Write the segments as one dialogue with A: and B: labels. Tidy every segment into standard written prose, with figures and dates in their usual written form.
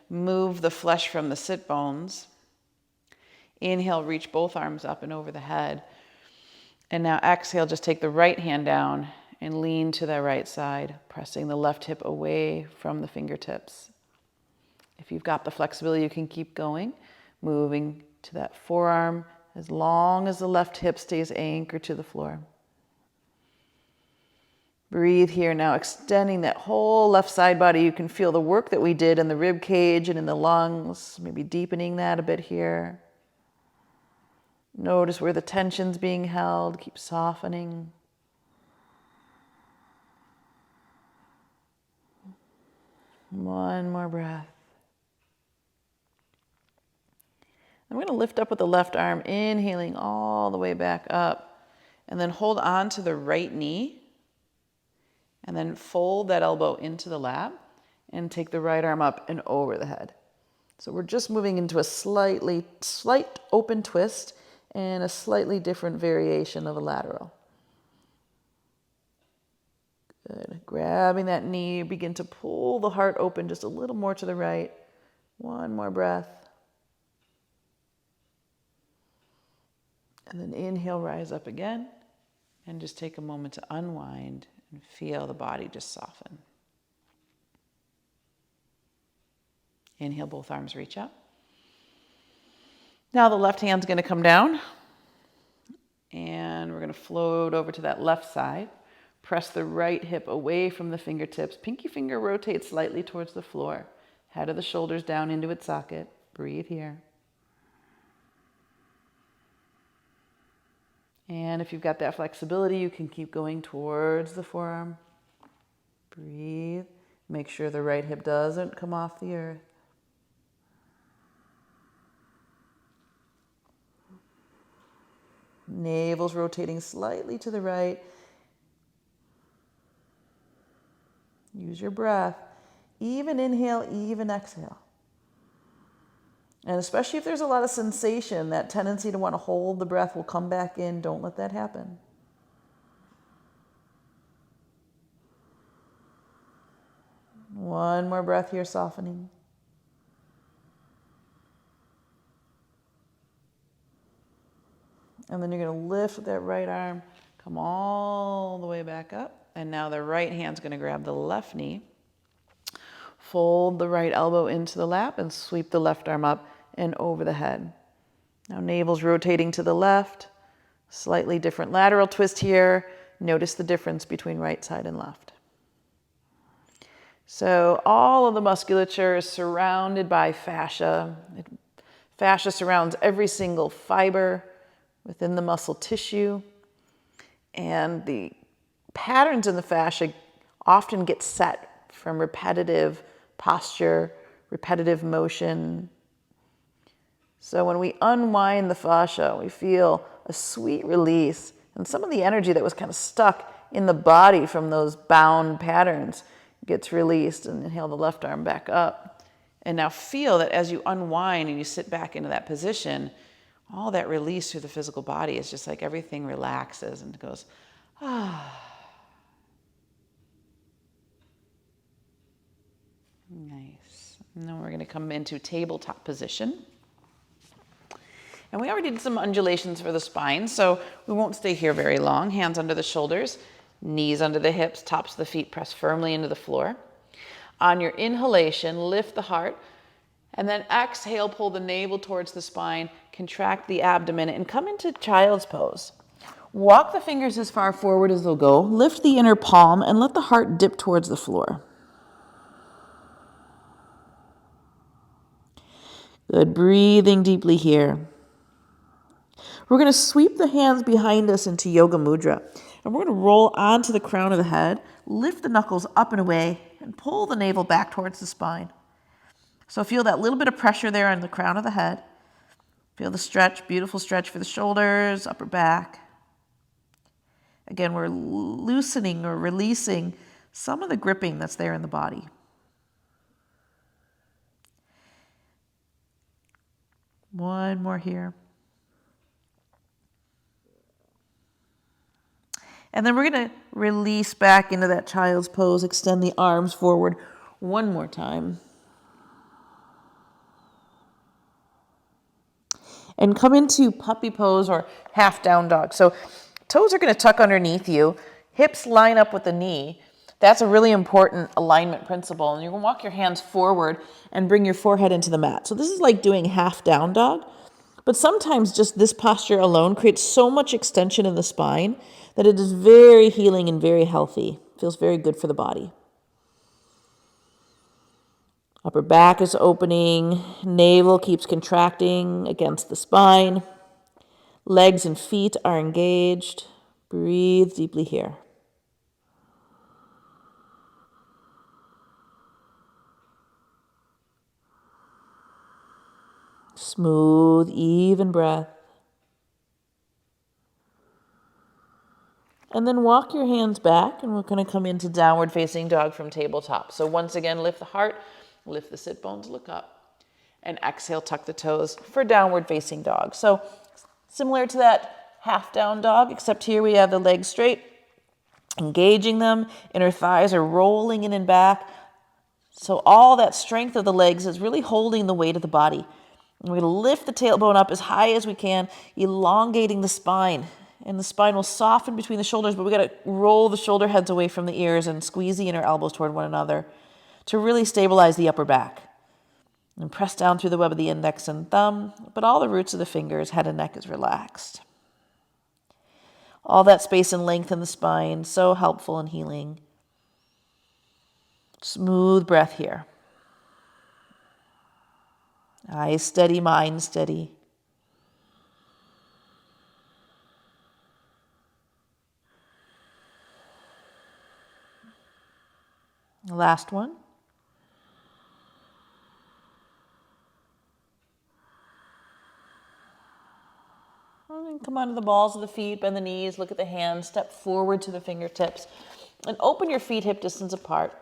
A: move the flesh from the sit bones. Inhale, reach both arms up and over the head. And now exhale, just take the right hand down and lean to the right side, pressing the left hip away from the fingertips. If you've got the flexibility, you can keep going, moving to that forearm as long as the left hip stays anchored to the floor. Breathe here now, extending that whole left side body. You can feel the work that we did in the rib cage and in the lungs, maybe deepening that a bit here. Notice where the tension's being held. Keep softening. One more breath. I'm going to lift up with the left arm, inhaling all the way back up, and then hold on to the right knee. And then fold that elbow into the lap and take the right arm up and over the head. So we're just moving into a slight open twist and a slightly different variation of a lateral. Good. Grabbing that knee, begin to pull the heart open just a little more to the right. One more breath. And then inhale, rise up again, and just take a moment to unwind and feel the body just soften. Inhale, both arms reach up. Now the left hand's going to come down, and we're going to float over to that left side. Press the right hip away from the fingertips. Pinky finger rotates slightly towards the floor. Head of the shoulders down into its socket. Breathe here. And if you've got that flexibility, you can keep going towards the forearm. Breathe. Make sure the right hip doesn't come off the earth. Navel's rotating slightly to the right. Use your breath. Even inhale, even exhale. And especially if there's a lot of sensation, that tendency to want to hold the breath will come back in. Don't let that happen. One more breath here, softening. And then you're going to lift with that right arm, come all the way back up. And now the right hand's going to grab the left knee. Fold the right elbow into the lap and sweep the left arm up and over the head. Now navel's rotating to the left. Slightly different lateral twist here. Notice the difference between right side and left. So all of the musculature is surrounded by fascia. Fascia surrounds every single fiber within the muscle tissue. And the patterns in the fascia often get set from repetitive posture, repetitive motion. So when we unwind the fascia, we feel a sweet release. And some of the energy that was kind of stuck in the body from those bound patterns gets released. And inhale the left arm back up. And now feel that as you unwind and you sit back into that position, all that release through the physical body is just like everything relaxes and goes, ah. Nice. And then we're going to come into tabletop position. And we already did some undulations for the spine, so we won't stay here very long. Hands under the shoulders, knees under the hips, tops of the feet press firmly into the floor. On your inhalation, lift the heart, and then exhale, pull the navel towards the spine, contract the abdomen, and come into child's pose. Walk the fingers as far forward as they'll go, lift the inner palm, and let the heart dip towards the floor. Good, breathing deeply here. We're going to sweep the hands behind us into Yoga Mudra. And we're going to roll onto the crown of the head, lift the knuckles up and away, and pull the navel back towards the spine. So feel that little bit of pressure there on the crown of the head. Feel the stretch, beautiful stretch for the shoulders, upper back. Again, we're loosening or releasing some of the gripping that's there in the body. One more here. And then we're going to release back into that child's pose, extend the arms forward one more time. And come into puppy pose or half down dog. So toes are going to tuck underneath you. Hips line up with the knee. That's a really important alignment principle. And you're going to walk your hands forward and bring your forehead into the mat. So this is like doing half down dog. But sometimes just this posture alone creates so much extension in the spine that it is very healing and very healthy. Feels very good for the body. Upper back is opening. Navel keeps contracting against the spine. Legs and feet are engaged. Breathe deeply here. Smooth, even breath. And then walk your hands back, and we're going to come into downward facing dog from tabletop. So once again, lift the heart, lift the sit bones, look up, and exhale, tuck the toes for downward facing dog. So similar to that half down dog, except here we have the legs straight, engaging them, inner thighs are rolling in and back. So all that strength of the legs is really holding the weight of the body. And we're going to lift the tailbone up as high as we can, elongating the spine. And the spine will soften between the shoulders, but we got to roll the shoulder heads away from the ears and squeeze the inner elbows toward one another to really stabilize the upper back. And press down through the web of the index and thumb, but all the roots of the fingers, head and neck is relaxed. All that space and length in the spine, so helpful and healing. Smooth breath here. Eyes steady, mind steady. Last one. And come onto the balls of the feet, bend the knees, look at the hands, step forward to the fingertips, and open your feet hip distance apart.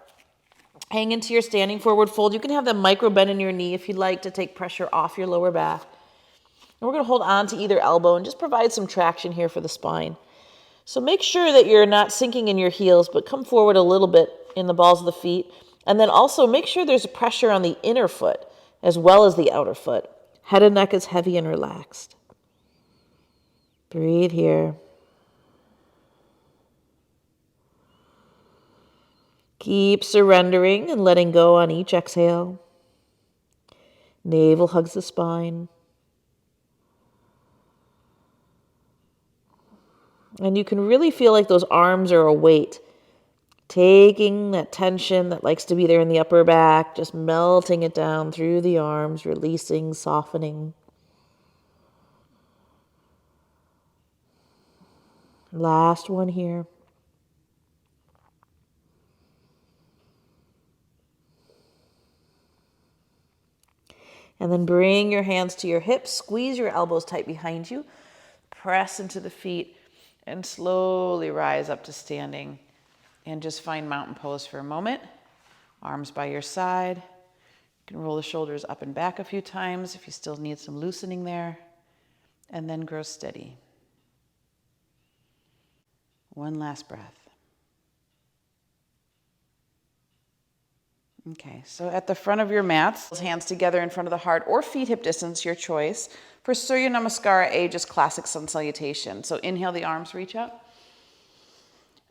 A: Hang into your standing forward fold. You can have that micro bend in your knee if you'd like to take pressure off your lower back. And we're going to hold on to either elbow and just provide some traction here for the spine. So make sure that you're not sinking in your heels, but come forward a little bit in the balls of the feet. And then also make sure there's pressure on the inner foot as well as the outer foot. Head and neck is heavy and relaxed. Breathe here. Keep surrendering and letting go on each exhale. Navel hugs the spine. And you can really feel like those arms are a weight. Taking that tension that likes to be there in the upper back, just melting it down through the arms, releasing, softening. Last one here. And then bring your hands to your hips, squeeze your elbows tight behind you, press into the feet, and slowly rise up to standing. And just find mountain pose for a moment. Arms by your side. You can roll the shoulders up and back a few times if you still need some loosening there. And then grow steady. One last breath. Okay, so at the front of your mats, hands together in front of the heart or feet hip distance, your choice. For Surya Namaskara, Aegis classic sun salutation. So inhale, the arms reach up.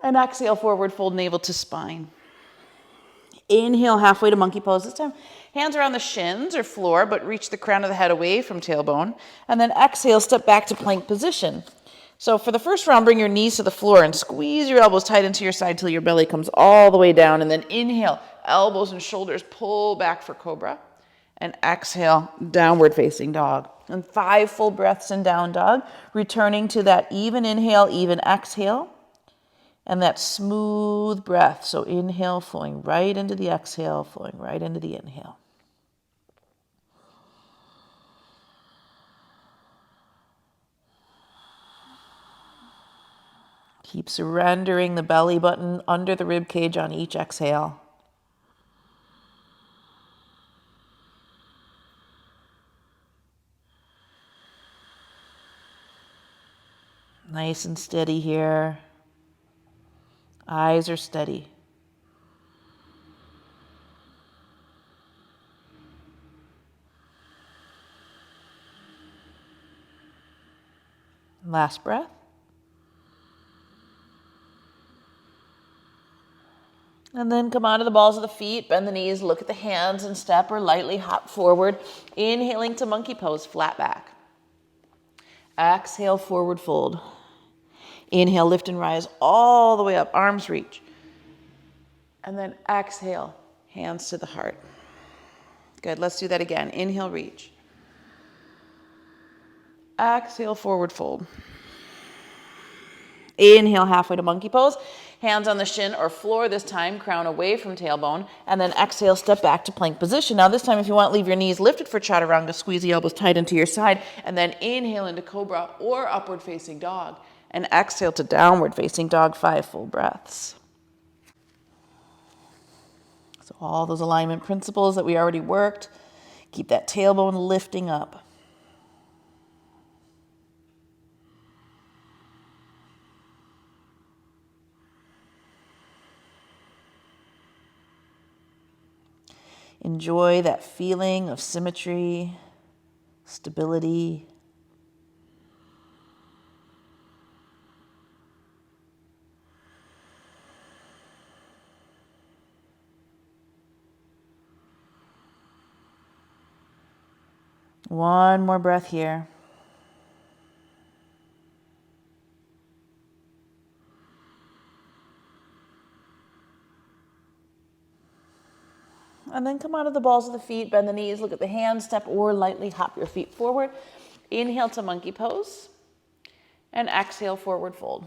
A: And exhale, forward fold navel to spine. Inhale, halfway to monkey pose. This time, hands around the shins or floor, but reach the crown of the head away from tailbone. And then exhale, step back to plank position. So for the first round, bring your knees to the floor and squeeze your elbows tight into your side till your belly comes all the way down. And then inhale, elbows and shoulders pull back for cobra. And exhale, downward facing dog. And 5 full breaths in down dog, returning to that even inhale, even exhale. And that smooth breath. So inhale, flowing right into the exhale, flowing right into the inhale. Keep surrendering the belly button under the rib cage on each exhale. Nice and steady here. Eyes are steady. Last breath. And then come onto the balls of the feet, bend the knees, look at the hands and step or lightly hop forward. Inhaling to monkey pose, flat back. Exhale, forward fold. Inhale, lift and rise all the way up, arms reach. And then exhale, hands to the heart. Good, let's do that again. Inhale, reach. Exhale, forward fold. Inhale, halfway to monkey pose. Hands on the shin or floor this time, crown away from tailbone, and then exhale, step back to plank position. Now this time, if you want, leave your knees lifted for chaturanga, squeeze the elbows tight into your side, and then inhale into cobra or upward facing dog, and exhale to downward facing dog, 5 full breaths. So all those alignment principles that we already worked, keep that tailbone lifting up. Enjoy that feeling of symmetry, stability. One more breath here. And then come out of the balls of the feet, bend the knees, look at the hands, step or lightly hop your feet forward. Inhale to monkey pose and exhale, forward fold.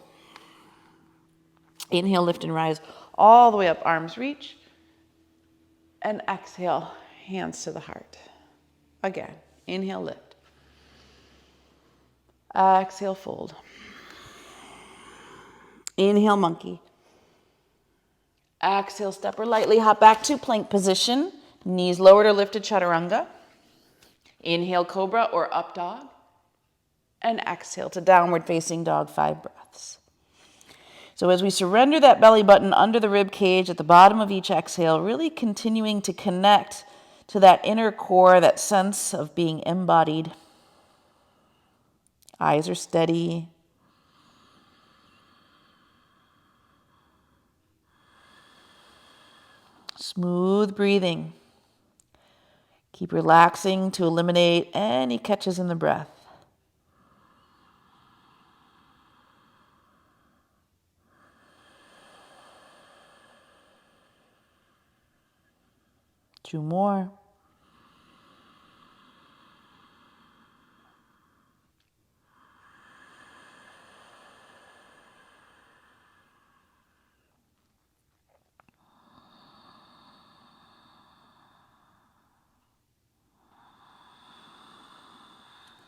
A: Inhale, lift and rise all the way up, arms reach. And exhale, hands to the heart. Again, inhale, lift. Exhale, fold. Inhale, monkey. Exhale, step or lightly hop back to plank position. Knees lowered or lifted, chaturanga. Inhale, cobra or up dog. And exhale to downward facing dog, 5 breaths. So as we surrender that belly button under the rib cage at the bottom of each exhale, really continuing to connect to that inner core, that sense of being embodied. Eyes are steady. Smooth breathing. Keep relaxing to eliminate any catches in the breath. Two more.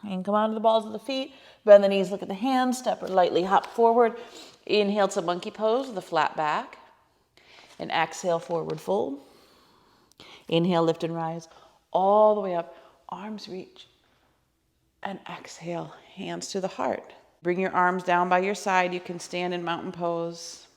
A: And come onto the balls of the feet, bend the knees, look at the hands, step or lightly hop forward. Inhale to monkey pose with a flat back. And exhale, forward fold. Inhale, lift and rise all the way up, arms reach. And exhale, hands to the heart. Bring your arms down by your side. You can stand in mountain pose.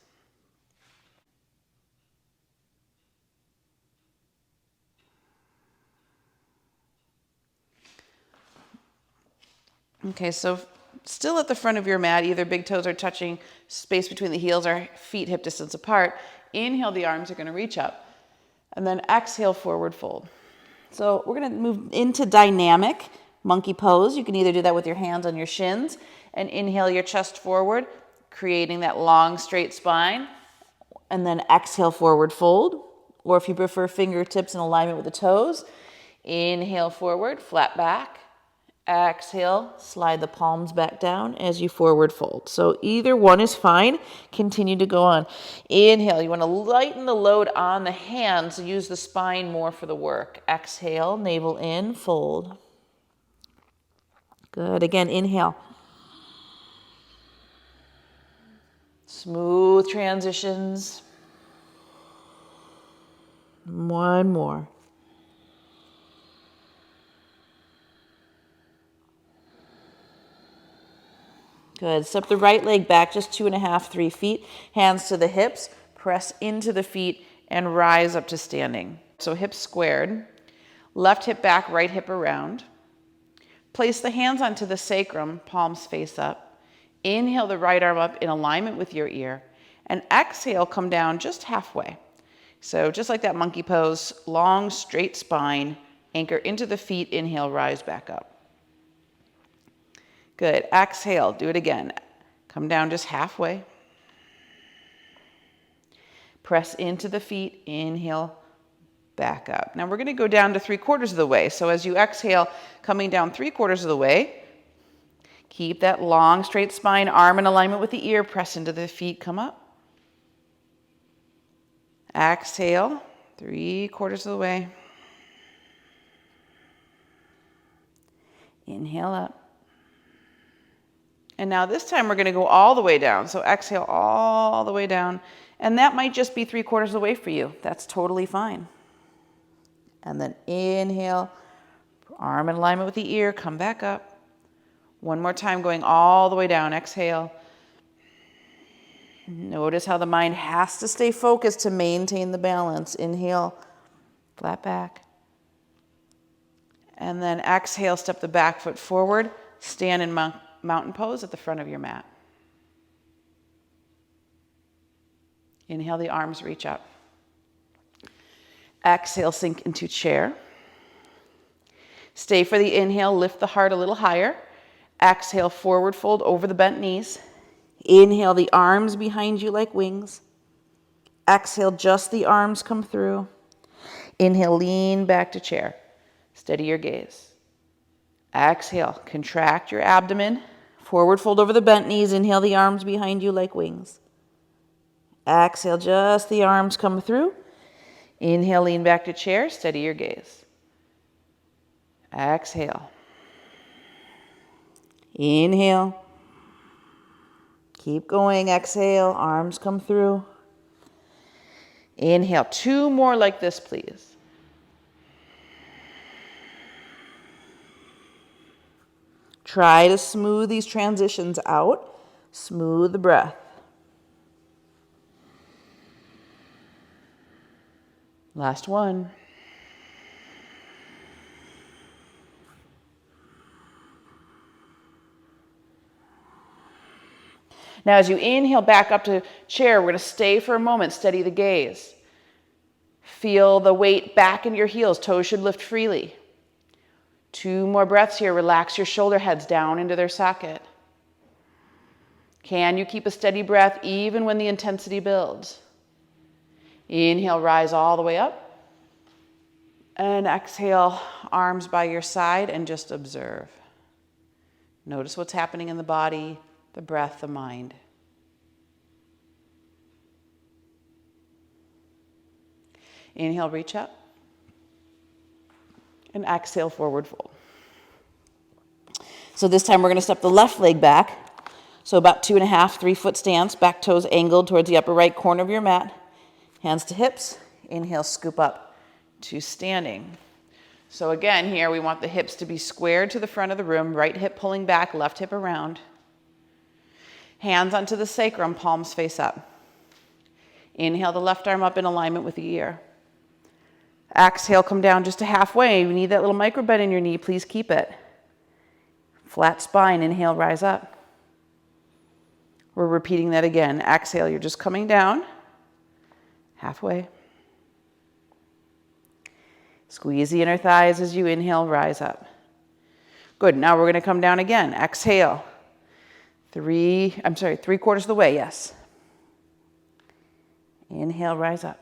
A: Okay, so still at the front of your mat, either big toes are touching space between the heels or feet hip distance apart. Inhale, the arms are going to reach up. And then exhale, forward fold. So we're going to move into dynamic monkey pose. You can either do that with your hands on your shins and inhale your chest forward, creating that long straight spine. And then exhale, forward fold. Or if you prefer fingertips in alignment with the toes, inhale forward, flat back. Exhale, slide the palms back down as you forward fold. So either one is fine. Continue to go on. Inhale, you want to lighten the load on the hands. Use the spine more for the work. Exhale, navel in, fold. Good. Again, inhale. Smooth transitions. One more. Good. Step the right leg back just 2.5, 3 feet. Hands to the hips. Press into the feet and rise up to standing. So hips squared. Left hip back, right hip around. Place the hands onto the sacrum, palms face up.
B: Inhale the right arm up in alignment with your ear, and exhale, come down just halfway. So just like that monkey pose, long, straight spine, anchor into the feet, inhale, rise back up. Good, exhale, do it again. Come down just halfway. Press into the feet, inhale, back up. Now we're gonna go down to 3/4 of the way. So as you exhale, coming down 3/4 of the way, keep that long, straight spine, arm in alignment with the ear, press into the feet, come up. Exhale, 3/4 of the way. Inhale up. And now this time we're going to go all the way down. So exhale all the way down. And that might just be 3/4 of the way for you. That's totally fine. And then inhale, arm in alignment with the ear, come back up. One more time, going all the way down. Exhale. Notice how the mind has to stay focused to maintain the balance. Inhale, flat back. And then exhale, step the back foot forward, stand in mountain pose at the front of your mat. Inhale, the arms reach up. Exhale, sink into chair. Stay for the inhale, lift the heart a little higher. Exhale, forward fold over the bent knees. Inhale, the arms behind you like wings. Exhale, just the arms come through. Inhale, lean back to chair. Steady your gaze. Exhale, contract your abdomen. Forward fold over the bent knees. Inhale, the arms behind you like wings. Exhale, just the arms come through. Inhale, lean back to chair. Steady your gaze. Exhale. Inhale. Keep going. Exhale, arms come through. Inhale, 2 more like this, please. Try to smooth these transitions out. Smooth the breath. Last one. Now as you inhale back up to chair, we're going to stay for a moment, steady the gaze. Feel the weight back in your heels, toes should lift freely. 2 more breaths here, relax your shoulder heads down into their socket. Can you keep a steady breath even when the intensity builds? Inhale, rise all the way up. And exhale, arms by your side and just observe. Notice what's happening in the body, the breath, the mind. Inhale, reach up. And exhale, forward fold. So this time we're going to step the left leg back. So about 2.5, 3 foot stance, back toes angled towards the upper right corner of your mat. Hands to hips. Inhale, scoop up to standing. So again, here we want the hips to be squared to the front of the room, right hip pulling back, left hip around. Hands onto the sacrum, palms face up. Inhale the left arm up in alignment with the ear. Exhale, come down just to halfway. You need that little micro bend in your knee, please keep it. Flat spine, inhale, rise up. We're repeating that again. Exhale, you're just coming down, halfway. Squeeze the inner thighs as you inhale, rise up. Good, now we're gonna come down again. Exhale. 3/4 of the way, yes. Inhale, rise up.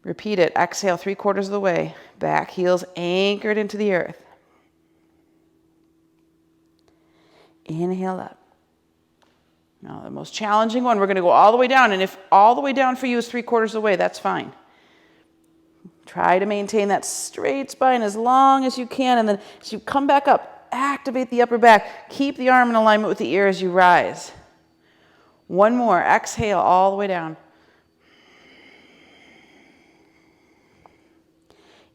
B: Repeat it. Exhale, 3/4 of the way. Back heels anchored into the earth. Inhale up. Now the most challenging one, we're going to go all the way down. And if all the way down for you is 3/4 of the way, that's fine. Try to maintain that straight spine as long as you can. And then as you come back up, activate the upper back. Keep the arm in alignment with the ear as you rise. One more. Exhale all the way down.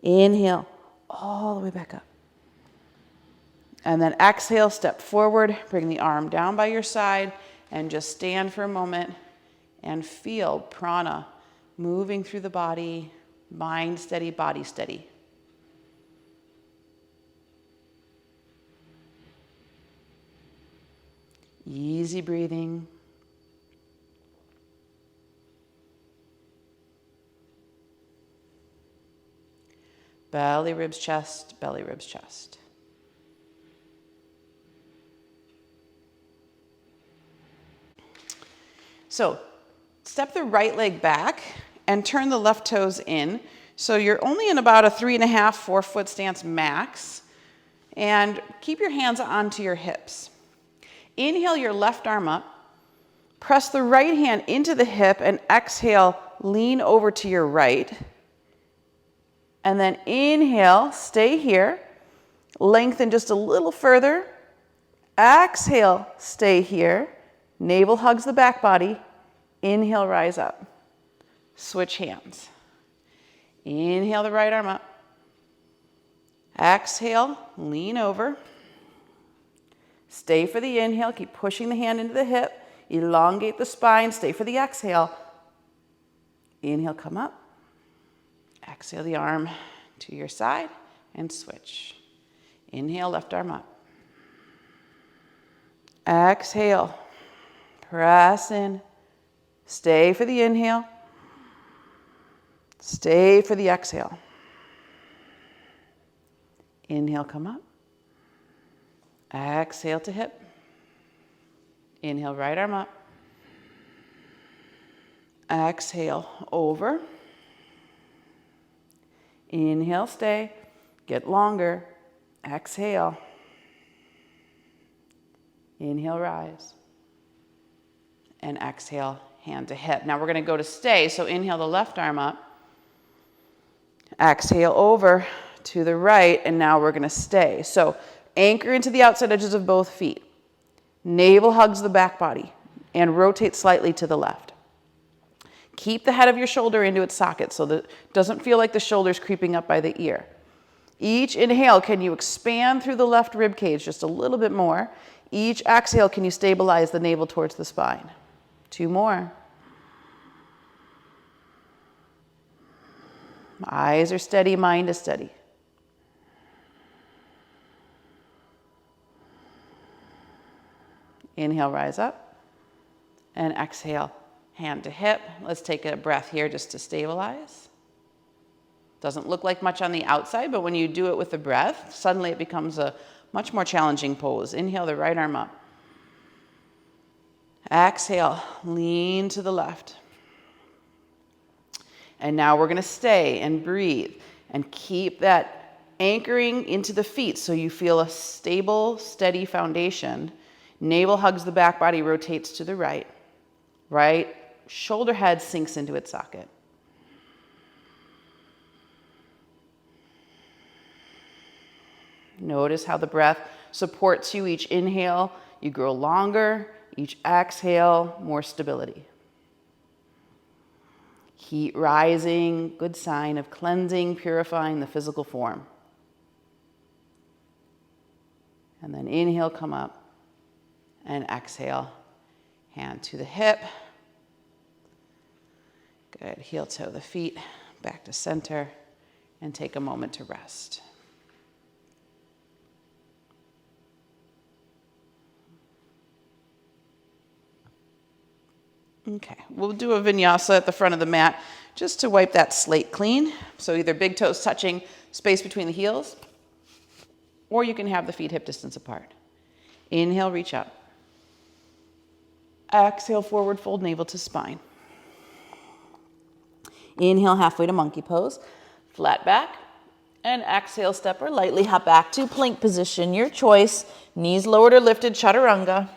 B: Inhale all the way back up. And then exhale, step forward, bring the arm down by your side, and just stand for a moment and feel prana moving through the body, mind steady, body steady. Easy breathing. Belly, ribs, chest, belly, ribs, chest. So step the right leg back and turn the left toes in. So you're only in about a 3.5, 4 foot stance max. And keep your hands onto your hips. Inhale your left arm up. Press the right hand into the hip and exhale, lean over to your right. And then inhale, stay here. Lengthen just a little further. Exhale, stay here. Navel hugs the back body. Inhale, rise up. Switch hands. Inhale the right arm up. Exhale, lean over. Stay for the inhale. Keep pushing the hand into the hip. Elongate the spine. Stay for the exhale. Inhale, come up. Exhale the arm to your side and switch. Inhale, left arm up. Exhale. Press in. Stay for the inhale. Stay for the exhale. Inhale, come up. Exhale to hip. Inhale, right arm up. Exhale, over. Inhale, stay. Get longer. Exhale. Inhale, rise. And exhale, hand to hip. Now we're going to go to stay. So inhale the left arm up. Exhale over to the right. And now we're going to stay. So anchor into the outside edges of both feet. Navel hugs the back body and rotate slightly to the left. Keep the head of your shoulder into its socket so that it doesn't feel like the shoulder's creeping up by the ear. Each inhale, can you expand through the left rib cage just a little bit more? Each exhale, can you stabilize the navel towards the spine? 2 more. Eyes are steady, mind is steady. Inhale, rise up. And exhale, hand to hip. Let's take a breath here just to stabilize. Doesn't look like much on the outside, but when you do it with the breath, suddenly it becomes a much more challenging pose. Inhale the right arm up. Exhale, lean to the left. And now we're going to stay and breathe and keep that anchoring into the feet so you feel a stable, steady foundation. Navel hugs the back body, rotates to the right. Right shoulder head sinks into its socket. Notice how the breath supports you. Each inhale, you grow longer. Each exhale, more stability. Heat rising, good sign of cleansing, purifying the physical form. And then inhale, come up. And exhale, hand to the hip. Good, heel toe the feet, back to center, and take a moment to rest. Okay, we'll do a vinyasa at the front of the mat just to wipe that slate clean. So either big toes touching space between the heels, or you can have the feet hip distance apart. Inhale, reach up. Exhale, forward fold, navel to spine. Inhale, halfway to monkey pose, flat back. And exhale, step or lightly hop back to plank position, your choice. Knees lowered or lifted, chaturanga.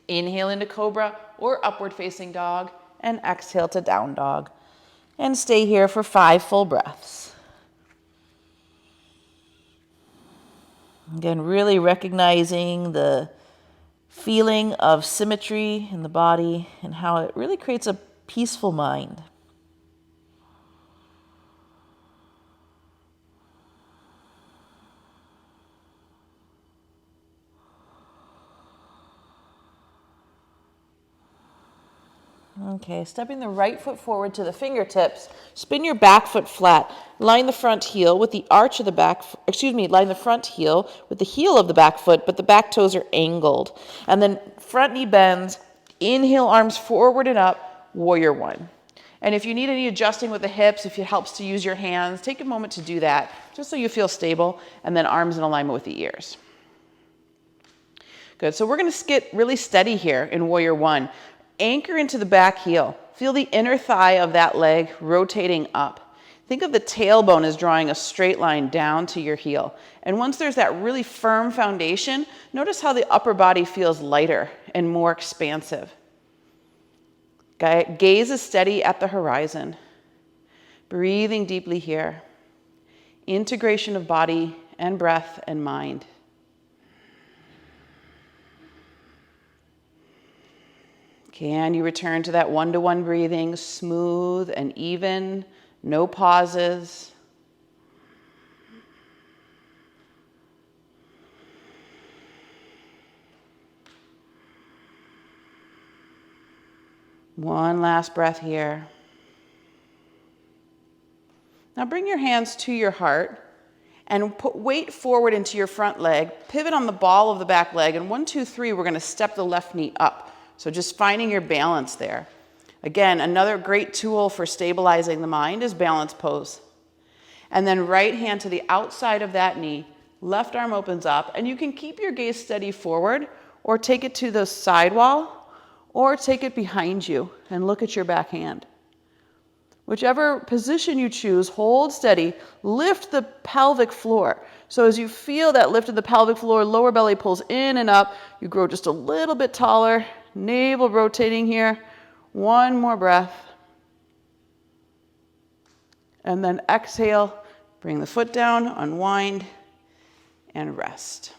B: Inhale into cobra or upward facing dog, and exhale to down dog. And stay here for 5 full breaths. Again, really recognizing the feeling of symmetry in the body and how it really creates a peaceful mind. Okay, stepping the right foot forward to the fingertips, spin your back foot flat. Line the front heel with the arch of the back, line the front heel with the heel of the back foot, but the back toes are angled. And then front knee bends, inhale, arms forward and up, warrior one. And if you need any adjusting with the hips, if it helps to use your hands, take a moment to do that, just so you feel stable, and then arms in alignment with the ears. Good, so we're gonna get really steady here in warrior one. Anchor into the back heel. Feel the inner thigh of that leg rotating up. Think of the tailbone as drawing a straight line down to your heel. And once there's that really firm foundation, notice how the upper body feels lighter and more expansive. Gaze is steady at the horizon. Breathing deeply here. Integration of body and breath and mind. Can you return to that one-to-one breathing, smooth and even, no pauses? One last breath here. Now bring your hands to your heart and put weight forward into your front leg. Pivot on the ball of the back leg, and 1, 2, 3, we're gonna step the left knee up. So just finding your balance there. Again, another great tool for stabilizing the mind is balance pose. And then right hand to the outside of that knee, left arm opens up, and you can keep your gaze steady forward or take it to the side wall or take it behind you and look at your back hand. Whichever position you choose, hold steady, lift the pelvic floor. So as you feel that lift of the pelvic floor, lower belly pulls in and up, you grow just a little bit taller, navel rotating here. One more breath. And then exhale, bring the foot down, unwind, and rest.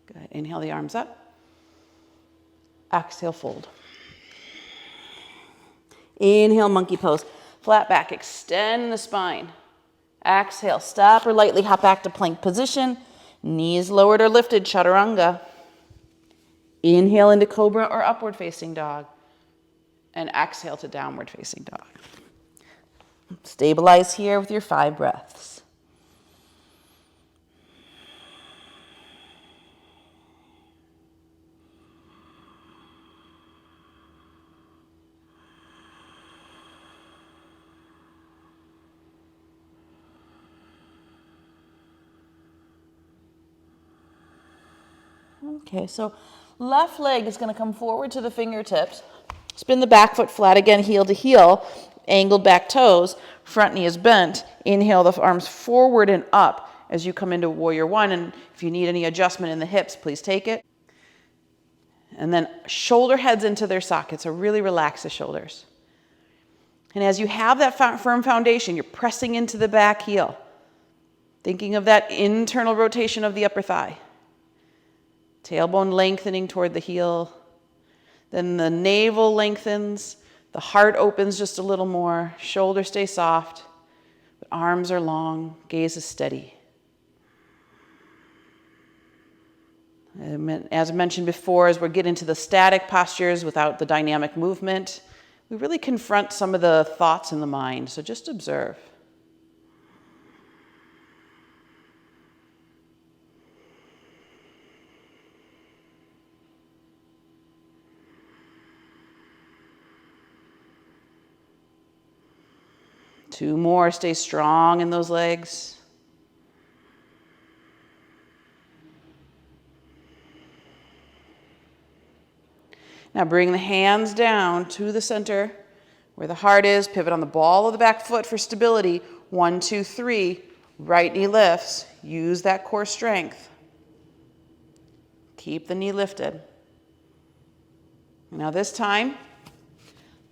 B: Good, inhale the arms up. Exhale, fold. Inhale, monkey pose. Flat back, extend the spine. Exhale, stop or lightly hop back to plank position. Knees lowered or lifted, chaturanga. Inhale into cobra or upward facing dog. And exhale to downward facing dog. Stabilize here with your 5 breaths. Okay, so left leg is going to come forward to the fingertips. Spin the back foot flat again, heel to heel, angled back toes, front knee is bent. Inhale the arms forward and up as you come into warrior one. And if you need any adjustment in the hips, please take it. And then shoulder heads into their sockets, so really relax the shoulders. And as you have that firm foundation, you're pressing into the back heel, thinking of that internal rotation of the upper thigh. Tailbone lengthening toward the heel. Then the navel lengthens. The heart opens just a little more. Shoulders stay soft. But arms are long. Gaze is steady. As I mentioned before, as we're getting into the static postures without the dynamic movement, we really confront some of the thoughts in the mind. So just observe. Two more, stay strong in those legs. Now bring the hands down to the center where the heart is. Pivot on the ball of the back foot for stability. 1, 2, 3. Right knee lifts. Use that core strength. Keep the knee lifted. Now this time,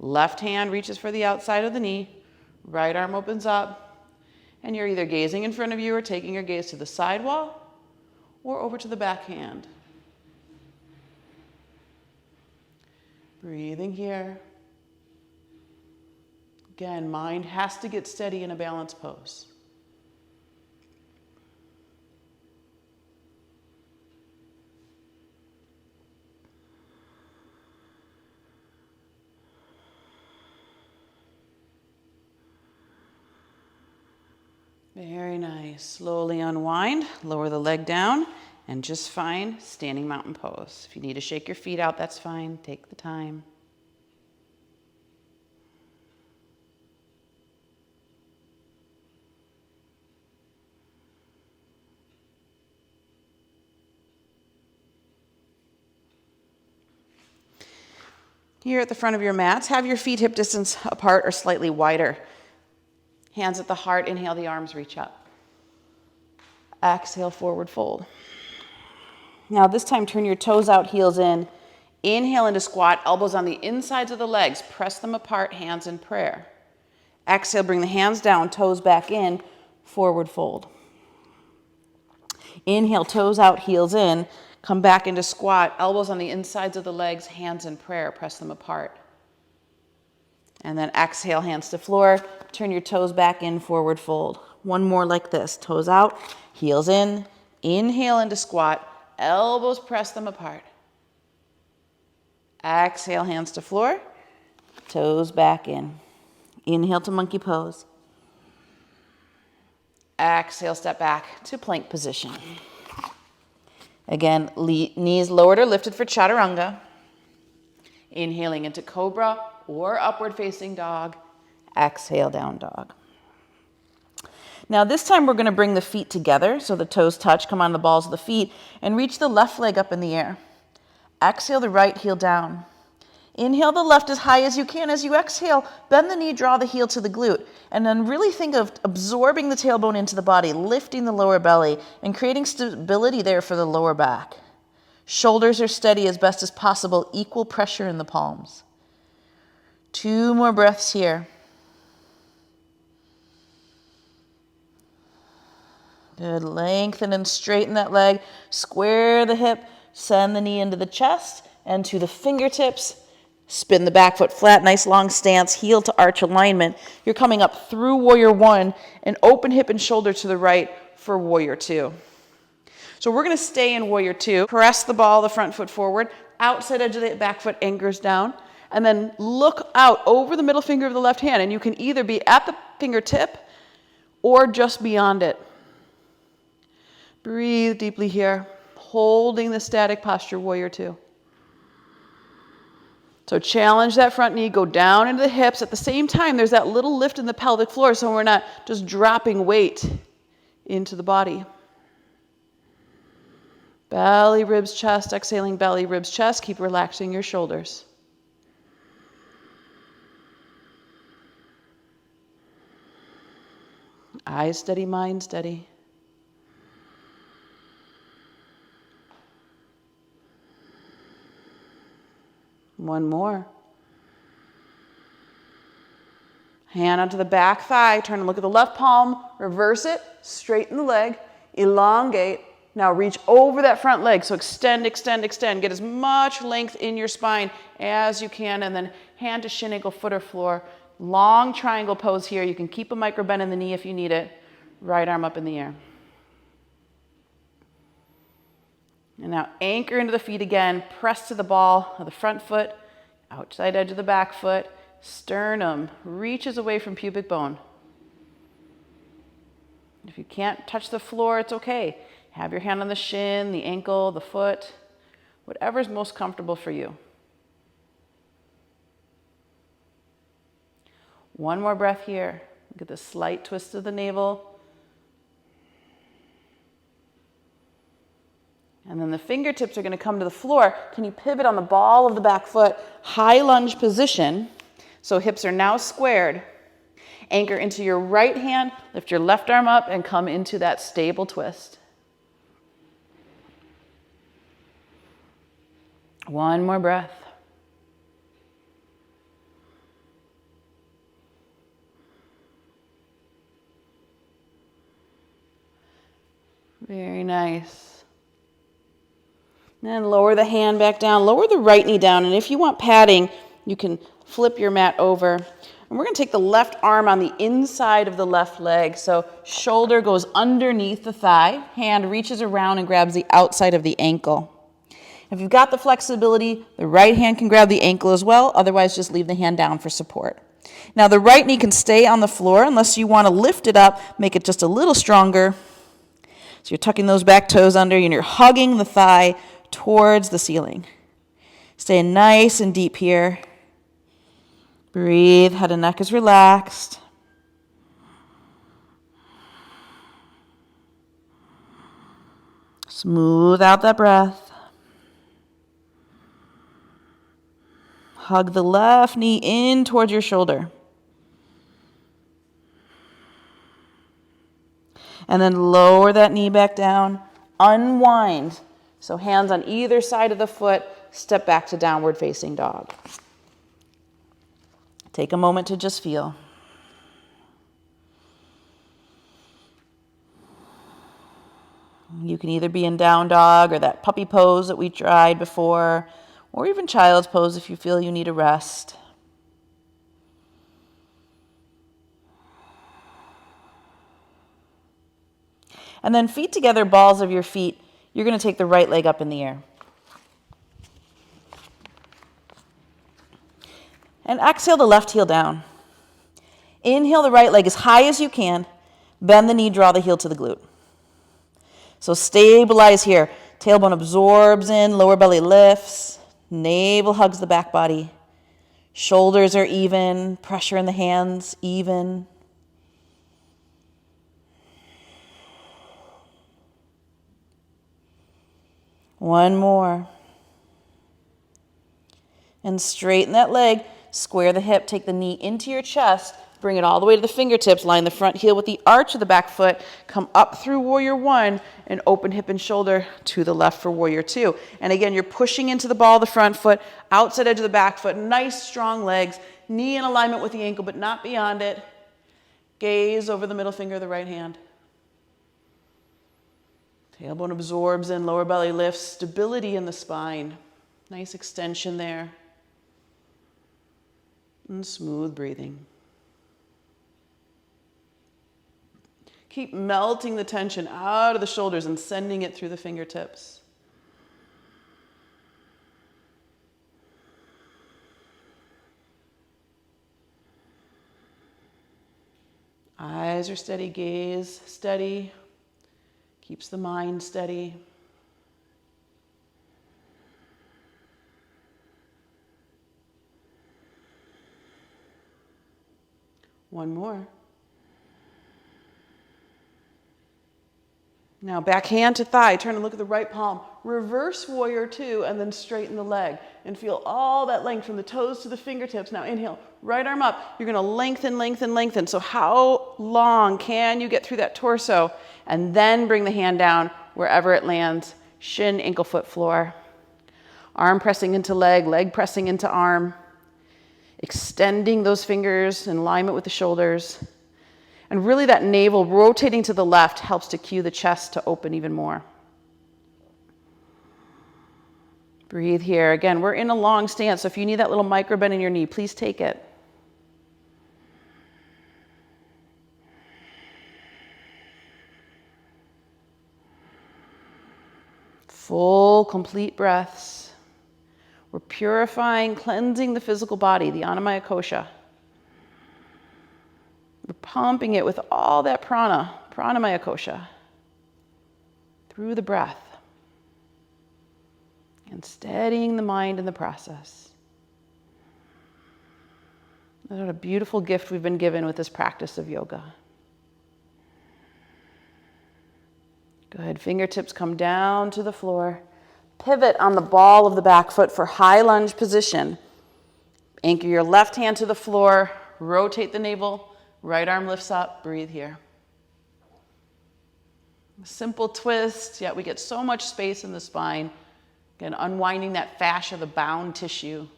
B: left hand reaches for the outside of the knee. Right arm opens up, and you're either gazing in front of you or taking your gaze to the side wall or over to the back hand. Breathing here. Again, mind has to get steady in a balanced pose. Very nice. Slowly unwind, lower the leg down, and just find standing mountain pose. If you need to shake your feet out, that's fine. Take the time. Here at the front of your mats, have your feet hip distance apart or slightly wider. Hands at the heart, inhale, the arms reach up. Exhale, forward fold. Now this time, turn your toes out, heels in. Inhale into squat, elbows on the insides of the legs. Press them apart, hands in prayer. Exhale, bring the hands down, toes back in, forward fold. Inhale, toes out, heels in. Come back into squat, elbows on the insides of the legs, hands in prayer, press them apart. And then exhale, hands to floor, turn your toes back in, forward fold. One more like this, toes out, heels in, inhale into squat, elbows press them apart. Exhale, hands to floor, toes back in. Inhale to monkey pose. Exhale, step back to plank position. Again, knees lowered or lifted for chaturanga. Inhaling into cobra or upward facing dog. Exhale, down dog. Now this time we're going to bring the feet together so the toes touch, come on the balls of the feet, and reach the left leg up in the air. Exhale the right heel down. Inhale the left as high as you can. As you exhale, bend the knee, draw the heel to the glute. And then really think of absorbing the tailbone into the body, lifting the lower belly, and creating stability there for the lower back. Shoulders are steady as best as possible, equal pressure in the palms. 2 more breaths here. Good, lengthen and straighten that leg, square the hip, send the knee into the chest and to the fingertips. Spin the back foot flat, nice long stance, heel to arch alignment. You're coming up through warrior 1 and open hip and shoulder to the right for warrior 2. So we're going to stay in warrior 2. Press the ball of the front foot forward, outside edge of the back foot anchors down, and then look out over the middle finger of the left hand, and you can either be at the fingertip or just beyond it. Breathe deeply here, holding the static posture, warrior 2. So challenge that front knee, go down into the hips. At the same time, there's that little lift in the pelvic floor so we're not just dropping weight into the body. Belly, ribs, chest, exhaling belly, ribs, chest. Keep relaxing your shoulders. Eyes steady, mind steady. One more. Hand onto the back thigh, turn and look at the left palm, reverse it, straighten the leg, elongate. Now reach over that front leg, so extend, extend, extend. Get as much length in your spine as you can, and then hand to shin, ankle, foot, or floor. Long triangle pose here. You can keep a micro bend in the knee if you need it. Right arm up in the air. And now anchor into the feet again. Press to the ball of the front foot, outside edge of the back foot. Sternum reaches away from pubic bone. If you can't touch the floor, it's okay. Have your hand on the shin, the ankle, the foot, whatever's most comfortable for you. One more breath here. Look at the slight twist of the navel. And then the fingertips are going to come to the floor. Can you pivot on the ball of the back foot? High lunge position. So hips are now squared. Anchor into your right hand, lift your left arm up, and come into that stable twist. One more breath. Very nice. Then lower the hand back down, lower the right knee down, and if you want padding, you can flip your mat over. And we're going to take the left arm on the inside of the left leg, so shoulder goes underneath the thigh, hand reaches around and grabs the outside of the ankle. If you've got the flexibility, the right hand can grab the ankle as well, otherwise just leave the hand down for support. Now the right knee can stay on the floor unless you want to lift it up, make it just a little stronger. So you're tucking those back toes under and you're hugging the thigh towards the ceiling. Staying nice and deep here. Breathe, head and neck is relaxed. Smooth out that breath. Hug the left knee in towards your shoulder. And then lower that knee back down. Unwind. So hands on either side of the foot. Step back to downward facing dog. Take a moment to just feel. You can either be in down dog or that puppy pose that we tried before, or even child's pose if you feel you need a rest. And then feet together, balls of your feet. You're going to take the right leg up in the air. And exhale the left heel down. Inhale the right leg as high as you can. Bend the knee, draw the heel to the glute. So stabilize here. Tailbone absorbs in, lower belly lifts. Navel hugs the back body. Shoulders are even, pressure in the hands even. One more. And straighten that leg, square the hip, take the knee into your chest, bring it all the way to the fingertips, line the front heel with the arch of the back foot, come up through Warrior One, and open hip and shoulder to the left for Warrior Two. And again, you're pushing into the ball of the front foot, outside edge of the back foot, nice strong legs, knee in alignment with the ankle, but not beyond it. Gaze over the middle finger of the right hand. Tailbone absorbs in, lower belly lifts, stability in the spine. Nice extension there. And smooth breathing. Keep melting the tension out of the shoulders and sending it through the fingertips. Eyes are steady, gaze steady. Keeps the mind steady. One more. Now back hand to thigh, turn and look at the right palm. Reverse Warrior Two and then straighten the leg and feel all that length from the toes to the fingertips. Now inhale, right arm up. You're gonna lengthen, lengthen, lengthen. So how long can you get through that torso? And then bring the hand down wherever it lands. Shin, ankle, foot, floor. Arm pressing into leg, leg pressing into arm. Extending those fingers in alignment with the shoulders. And really that navel rotating to the left helps to cue the chest to open even more. Breathe here. Again, we're in a long stance, so if you need that little micro bend in your knee, please take it. Full, complete breaths. We're purifying, cleansing the physical body, the Annamaya Kosha. We're pumping it with all that prana, pranamaya kosha, through the breath. And steadying the mind in the process. What a beautiful gift we've been given with this practice of yoga. Good, fingertips come down to the floor. Pivot on the ball of the back foot for high lunge position. Anchor your left hand to the floor, rotate the navel. Right arm lifts up, breathe here. A simple twist, yet we get so much space in the spine. Again, unwinding that fascia, the bound tissue.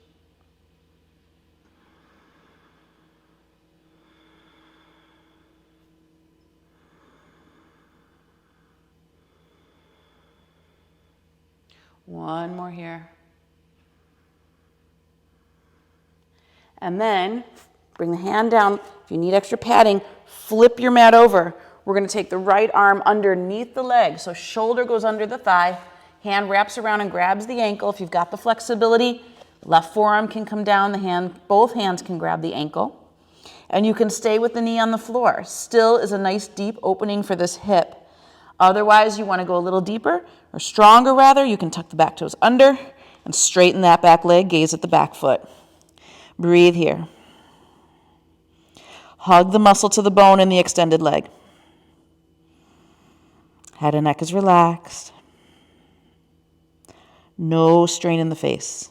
B: One more here. And then bring the hand down. If you need extra padding, flip your mat over. We're going to take the right arm underneath the leg. So shoulder goes under the thigh. Hand wraps around and grabs the ankle. If you've got the flexibility, left forearm can come down. Both hands can grab the ankle. And you can stay with the knee on the floor. Still is a nice deep opening for this hip. Otherwise, you want to go a little deeper, or stronger rather. You can tuck the back toes under and straighten that back leg, gaze at the back foot. Breathe here. Hug the muscle to the bone in the extended leg. Head and neck is relaxed. No strain in the face.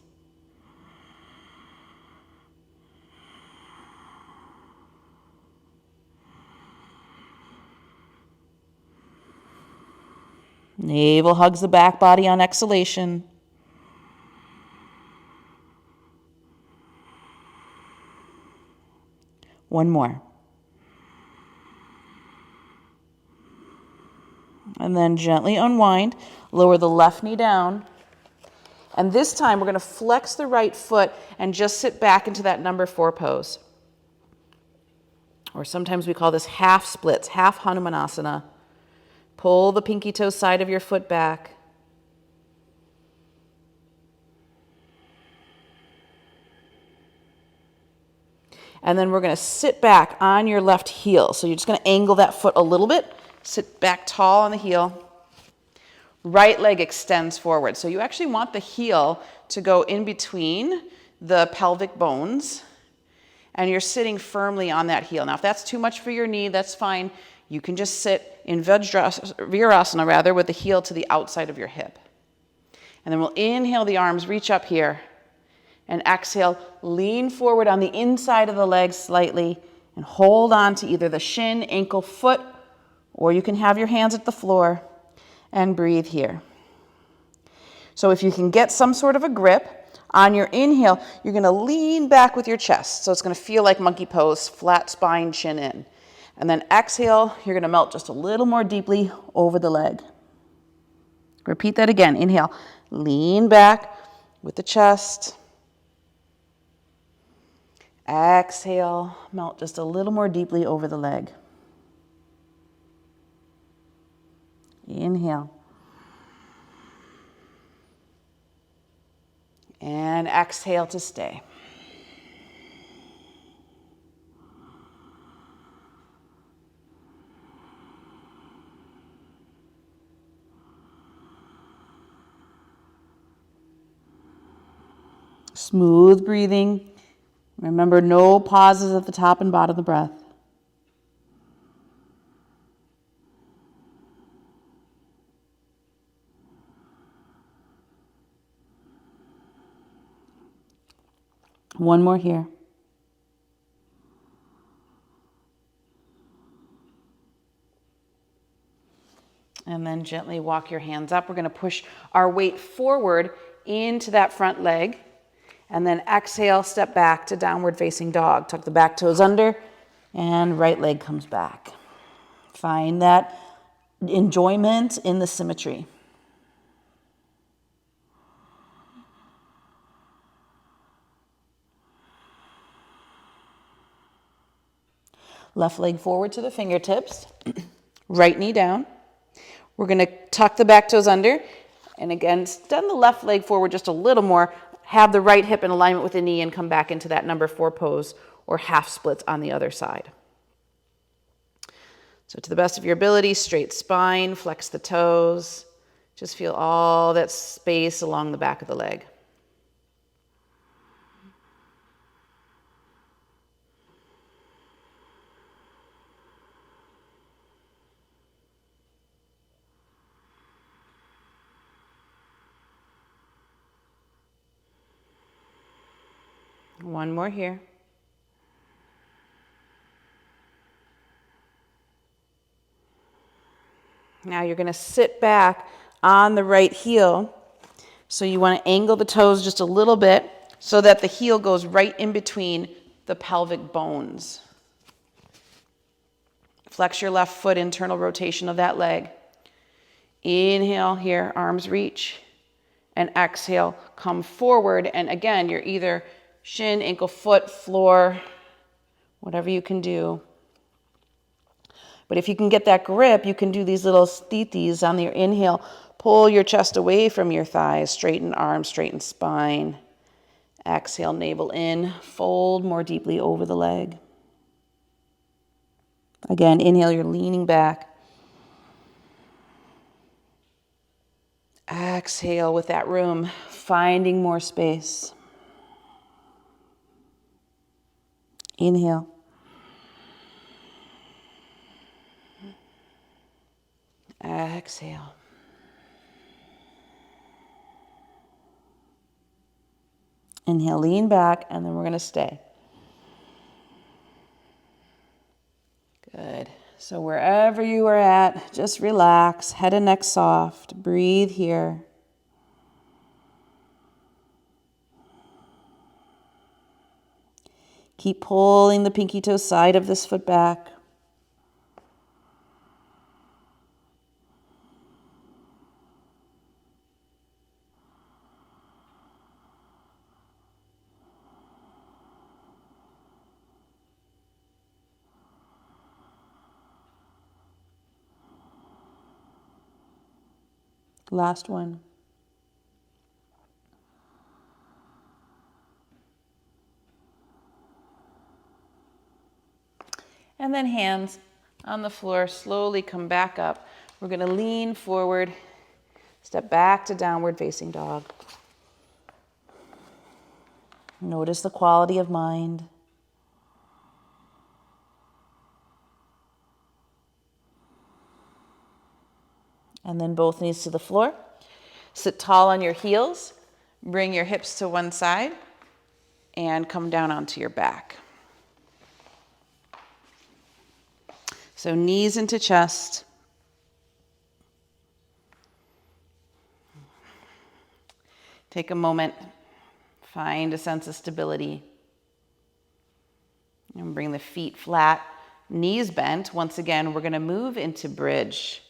B: Navel hugs the back body on exhalation. One more. And then gently unwind, lower the left knee down. And this time we're going to flex the right foot and just sit back into that number 4 pose. Or sometimes we call this half splits, half Hanumanasana. Pull the pinky toe side of your foot back. And then we're going to sit back on your left heel. So you're just going to angle that foot a little bit. Sit back tall on the heel. Right leg extends forward. So you actually want the heel to go in between the pelvic bones. And you're sitting firmly on that heel. Now, if that's too much for your knee, that's fine. You can just sit in Virasana with the heel to the outside of your hip. And then we'll inhale the arms, reach up here. And exhale, lean forward on the inside of the leg slightly and hold on to either the shin, ankle, foot, or you can have your hands at the floor and breathe here. So if you can get some sort of a grip on your inhale, you're going to lean back with your chest. So it's going to feel like monkey pose, flat spine, chin in. And then exhale, you're going to melt just a little more deeply over the leg. Repeat that again. Inhale, lean back with the chest. Exhale, melt just a little more deeply over the leg. Inhale. And exhale to stay. Smooth breathing. Remember, no pauses at the top and bottom of the breath. One more here. And then gently walk your hands up. We're going to push our weight forward into that front leg. And then exhale, step back to downward facing dog. Tuck the back toes under and right leg comes back. Find that enjoyment in the symmetry. Left leg forward to the fingertips. Right knee down. We're going to tuck the back toes under. And again, extend the left leg forward just a little more. Have the right hip in alignment with the knee and come back into that number 4 pose or half splits on the other side. So to the best of your ability, straight spine, flex the toes. Just feel all that space along the back of the leg. One more here. Now you're going to sit back on the right heel. So you want to angle the toes just a little bit so that the heel goes right in between the pelvic bones. Flex your left foot, internal rotation of that leg. Inhale here, arms reach. And exhale, come forward. And again, you're either shin, ankle, foot, floor, whatever you can do. But if you can get that grip, you can do these little sthitis on your inhale. Pull your chest away from your thighs, straighten arms, straighten spine. Exhale, navel in, fold more deeply over the leg. Again, inhale, you're leaning back. Exhale with that room, finding more space. Inhale. Exhale. Inhale, lean back, and then we're going to stay. Good. So wherever you are at, just relax, head and neck soft, breathe here. Keep pulling the pinky toe side of this foot back. Last one. And then hands on the floor, slowly come back up. We're going to lean forward, step back to downward facing dog. Notice the quality of mind. And then both knees to the floor. Sit tall on your heels. Bring your hips to one side and come down onto your back. So knees into chest. Take a moment. Find a sense of stability. And bring the feet flat, knees bent. Once again, we're going to move into bridge.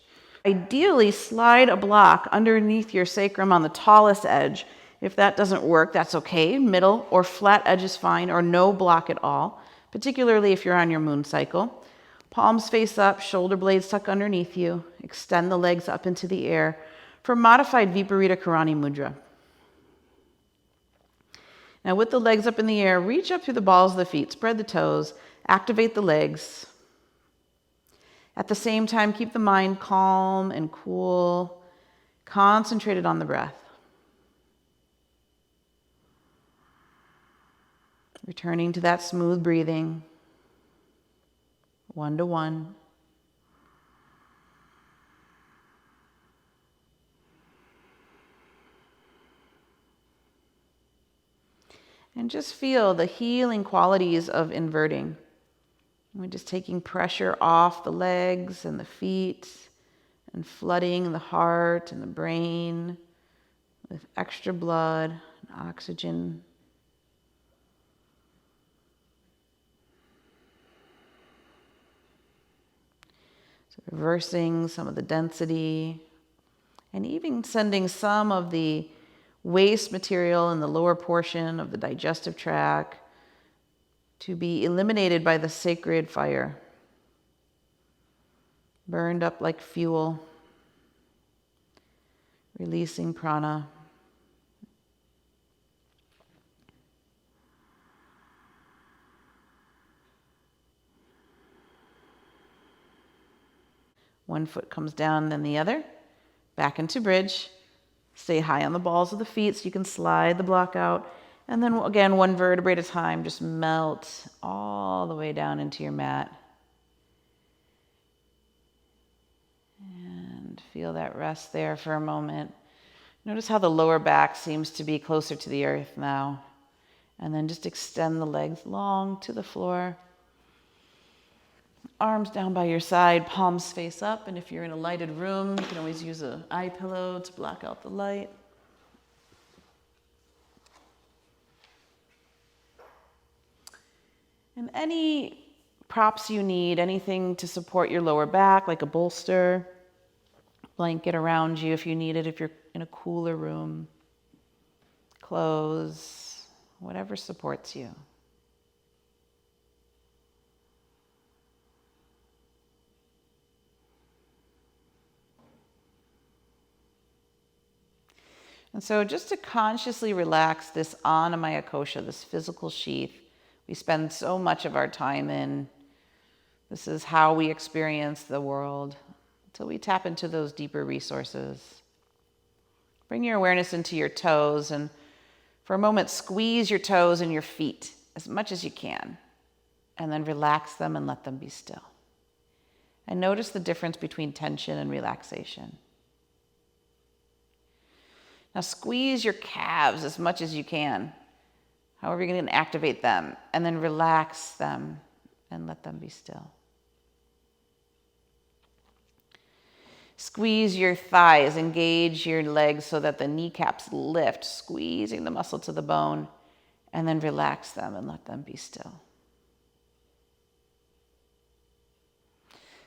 B: Ideally, slide a block underneath your sacrum on the tallest edge. If that doesn't work, that's okay. Middle or flat edge is fine, or no block at all, particularly if you're on your moon cycle. Palms face up, shoulder blades tuck underneath you. Extend the legs up into the air for modified Viperita Karani Mudra. Now with the legs up in the air, reach up through the balls of the feet, spread the toes, activate the legs. At the same time, keep the mind calm and cool, concentrated on the breath. Returning to that smooth breathing, 1 to 1. And just feel the healing qualities of inverting. We're just taking pressure off the legs and the feet and flooding the heart and the brain with extra blood and oxygen. So reversing some of the density and even sending some of the waste material in the lower portion of the digestive tract to be eliminated by the sacred fire, burned up like fuel, releasing prana. One foot comes down, then the other, back into bridge. Stay high on the balls of the feet so you can slide the block out. And then again, one vertebrae at a time, just melt all the way down into your mat. And feel that rest there for a moment. Notice how the lower back seems to be closer to the earth now. And then just extend the legs long to the floor. Arms down by your side, palms face up. And if you're in a lighted room, you can always use an eye pillow to block out the light. And any props you need, anything to support your lower back, like a bolster, blanket around you if you need it, if you're in a cooler room, clothes, whatever supports you. And so just to consciously relax this Annamaya kosha, this physical sheath we spend so much of our time in,
A: This is how we experience the world until we tap into those deeper resources. Bring your awareness into your toes, and for a moment, squeeze your toes and your feet as much as you can, and then relax them and let them be still. And notice the difference between tension and relaxation. Now squeeze your calves as much as you can, however you're going to activate them, and then relax them and let them be still. Squeeze your thighs, engage your legs so that the kneecaps lift, squeezing the muscle to the bone, and then relax them and let them be still.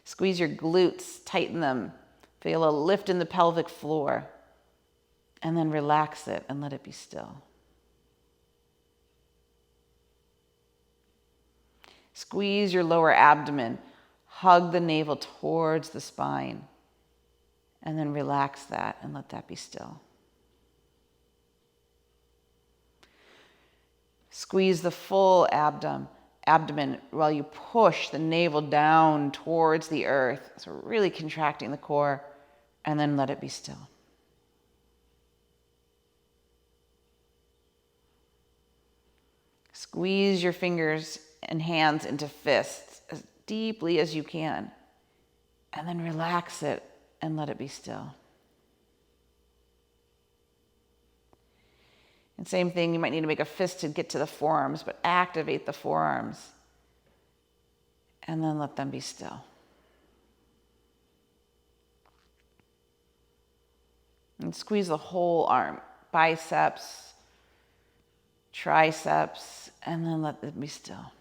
A: Squeeze your glutes, tighten them, feel a lift in the pelvic floor, and then relax it and let it be still. Squeeze your lower abdomen, hug the navel towards the spine, and then relax that and let that be still. Squeeze the full abdomen while you push the navel down towards the earth. So really contracting the core, and then let it be still. Squeeze your fingers and hands into fists as deeply as you can, and then relax it and let it be still. And same thing, you might need to make a fist to get to the forearms, but activate the forearms and then let them be still. And squeeze the whole arm, biceps, triceps, and then let them be still.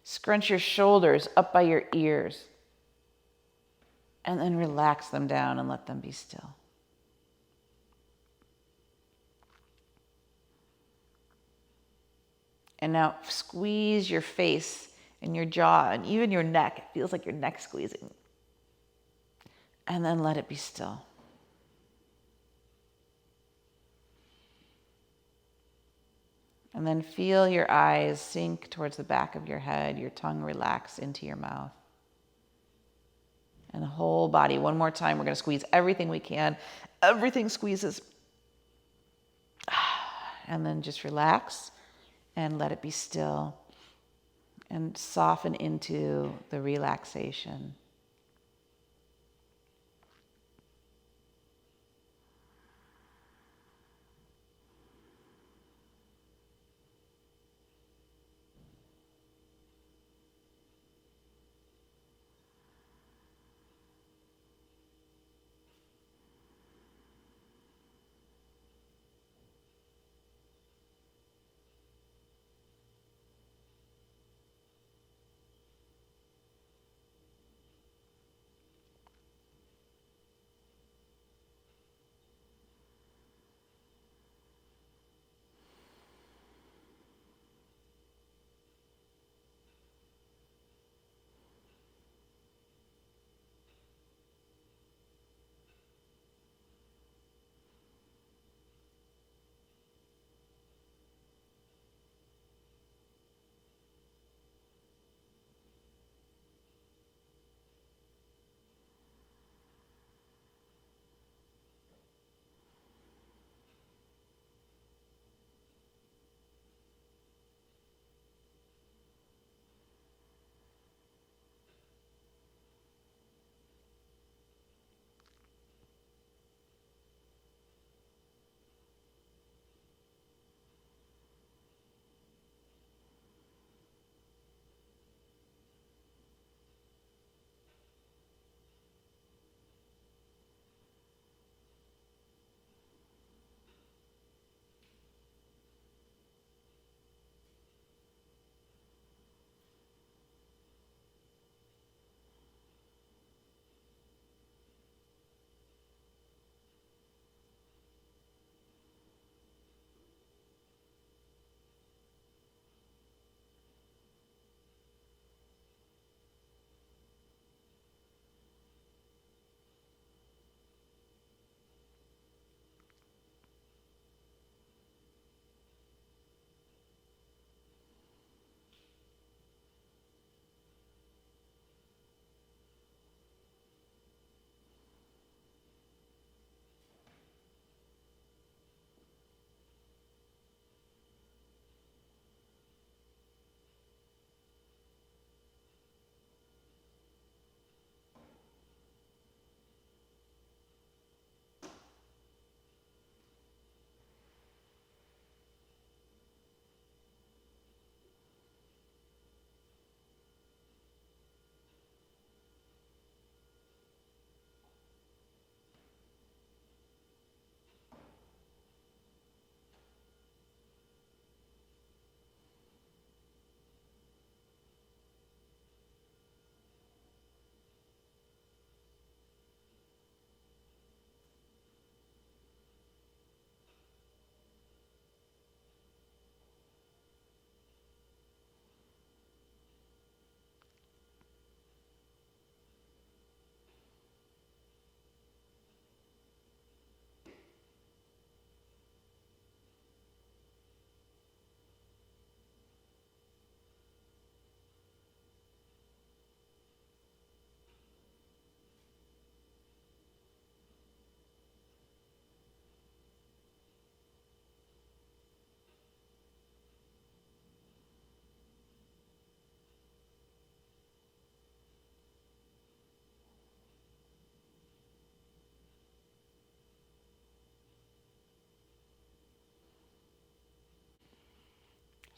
A: Scrunch your shoulders up by your ears and then relax them down and let them be still. And now squeeze your face and your jaw and even your neck. It feels like your neck squeezing. And then let it be still. And then feel your eyes sink towards the back of your head, your tongue relax into your mouth. And the whole body, one more time, we're going to squeeze everything we can. Everything squeezes. And then just relax and let it be still. And soften into the relaxation.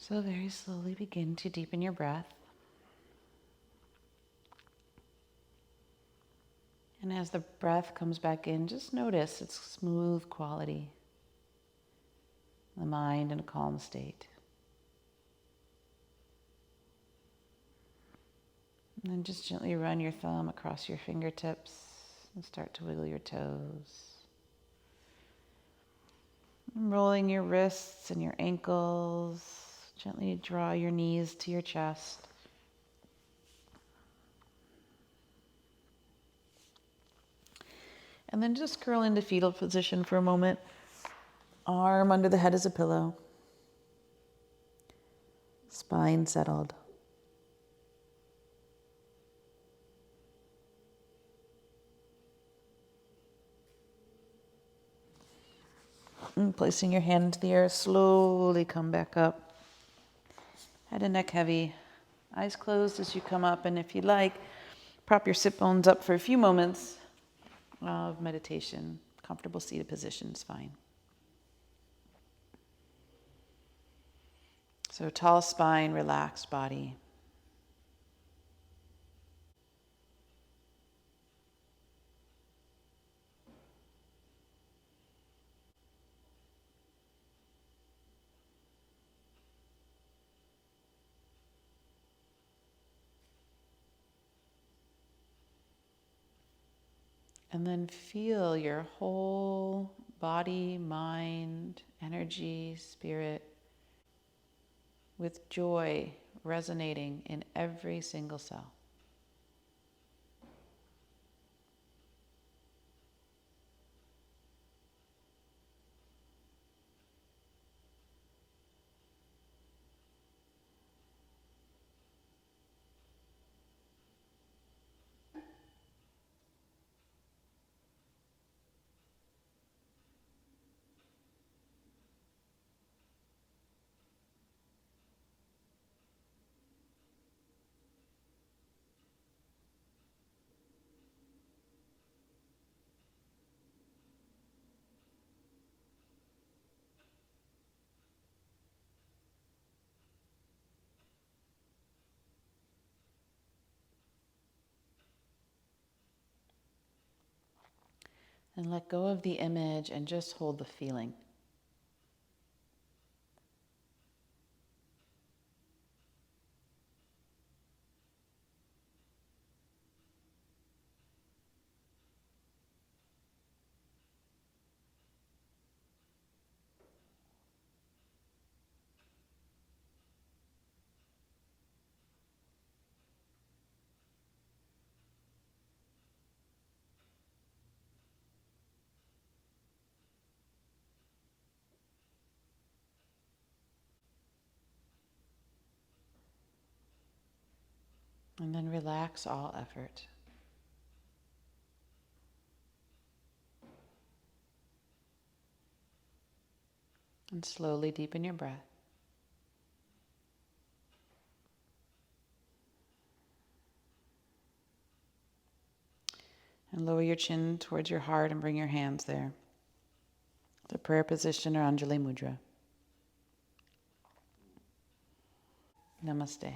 B: So very slowly begin to deepen your breath. And as the breath comes back in, just notice its smooth quality, the mind in a calm state. And then just gently run your thumb across your fingertips and start to wiggle your toes. And rolling your wrists and your ankles. Gently draw your knees to your chest. And then just curl into fetal position for a moment. Arm under the head as a pillow. Spine settled. And placing your hand into the air, slowly come back up. Head and neck heavy. Eyes closed as you come up. And if you like, prop your sit bones up for a few moments of meditation. Comfortable seated position is fine. So tall spine, relaxed body. And then feel your whole body, mind, energy, spirit with joy resonating in every single cell. And let go of the image and just hold the feeling. And then relax all effort. And slowly deepen your breath. And lower your chin towards your heart and bring your hands there. The prayer position or Anjali Mudra. Namaste.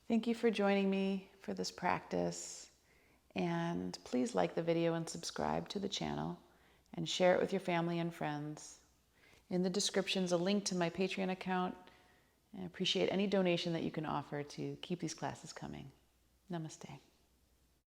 B: Thank you for joining me for this practice. And please like the video and subscribe to the channel and share it with your family and friends. In the description is a link to my Patreon account. I appreciate any donation that you can offer to keep these classes coming. Namaste.